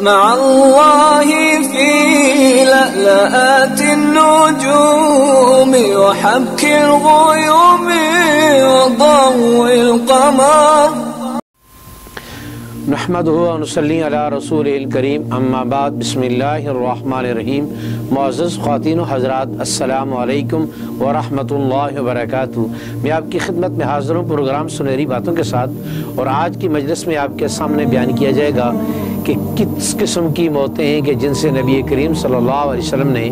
مع الله في لألآت النجوم وحبك الغيوم وضوء القمر نحمدہ و نصلی علی رسول الکریم اما بعد بسم اللہ الرحمن الرحیم۔ معزز خواتین و حضرات السلام علیکم ورحمۃ اللہ وبرکاتہ۔ میں آپ کی خدمت میں حاضر ہوں پروگرام سنہری باتوں کے ساتھ، اور آج کی مجلس میں آپ کے سامنے بیان کیا جائے گا کہ کس قسم کی موتیں ہیں کہ جن سے نبی کریم صلی اللہ علیہ وسلم نے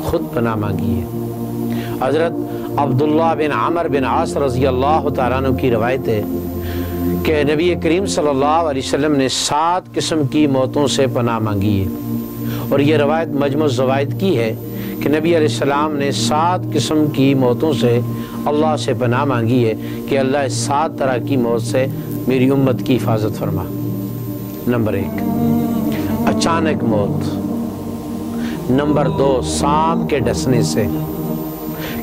خود پناہ مانگی ہے۔ حضرت عبداللہ بن عمر بن عاص رضی اللہ تعالیٰ عنہ کی روایت ہے کہ نبی کریم صلی اللہ علیہ وسلم نے 7 قسم کی موتوں سے پناہ مانگی ہے، اور یہ روایت مجموع الزوائد کی ہے کہ نبی علیہ السلام نے 7 قسم کی موتوں سے اللہ سے پناہ مانگی ہے کہ اللہ اس 7 طرح کی موت سے میری امت کی حفاظت فرما۔ نمبر 1 اچانک موت۔ نمبر 2 سانپ کے ڈسنے سے،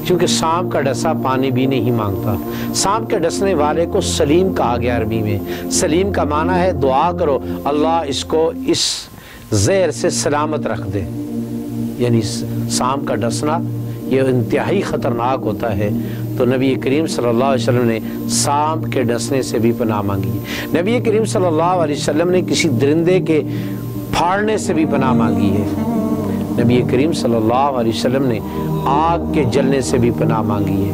کیونکہ سانپ کا ڈسا پانی بھی نہیں مانگتا۔ سانپ کے ڈسنے والے کو سلیم کہا گیا عربی میں۔ سلیم کا معنی ہے دعا کرو اللہ اس کو اس زہر سے سلامت رکھ دے، یعنی سانپ کا ڈسنا یہ انتہائی خطرناک ہوتا ہے۔ تو نبی کریم صلی اللہ علیہ وسلم نے سانپ کے ڈسنے سے بھی پناہ مانگی۔ نبی کریم صلی اللہ علیہ وسلم نے کسی درندے کے پھاڑنے سے بھی پناہ مانگی ہے۔ نبی کریم صلی اللہ علیہ وسلم نے آگ کے جلنے سے بھی پناہ مانگی ہے،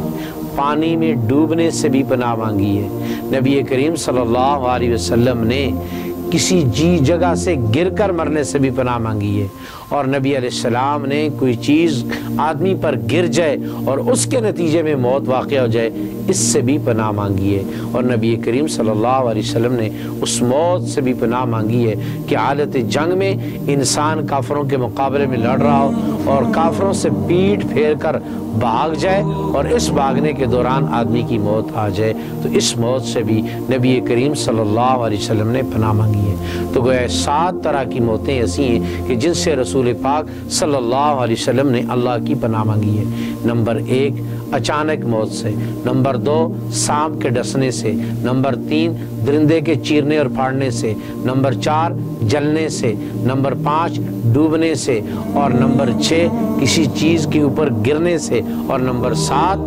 پانی میں ڈوبنے سے بھی پناہ مانگی ہے۔ نبی کریم صلی اللہ علیہ وسلم نے کسی جگہ سے گر کر مرنے سے بھی پناہ مانگی ہے، اور نبی علیہ السلام نے کوئی چیز آدمی پر گر جائے اور اس کے نتیجے میں موت واقع ہو جائے اس سے بھی پناہ مانگی ہے، اور نبی کریم صلی اللہ علیہ وسلم نے اس موت سے بھی پناہ مانگی ہے کہ حالت جنگ میں انسان کافروں کے مقابلے میں لڑ رہا ہو اور کافروں سے پیٹھ پھیر کر بھاگ جائے اور اس بھاگنے کے دوران آدمی کی موت آ جائے، تو اس موت سے بھی نبی کریم صلی اللہ علیہ وسلم نے پناہ مانگی ہے۔ تو گویا 7 طرح کی موتیں ایسی ہیں کہ جن سے رسول پاک صلی اللہ علیہ وسلم نے اللہ کی پناہ مانگی ہے۔ نمبر 1 اچانک موت سے، نمبر 2 سانپ کے ڈسنے سے، نمبر 3 درندے کے چیرنے اور پھاڑنے سے، نمبر 4 جلنے سے، نمبر 5 ڈوبنے سے، اور نمبر 6 کسی چیز کے اوپر گرنے سے، اور نمبر 7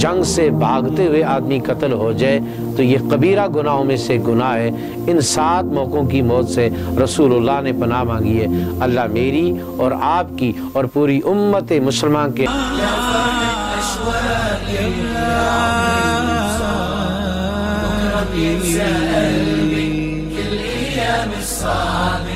جنگ سے بھاگتے ہوئے آدمی قتل ہو جائے۔ تو یہ کبیرہ گناہوں میں سے گناہ ہے۔ ان 7 موقعوں کی موت سے رسول اللہ نے پناہ مانگی ہے۔ اللہ میری اور آپ کی اور پوری امت مسلمان کے كل أيام الصعب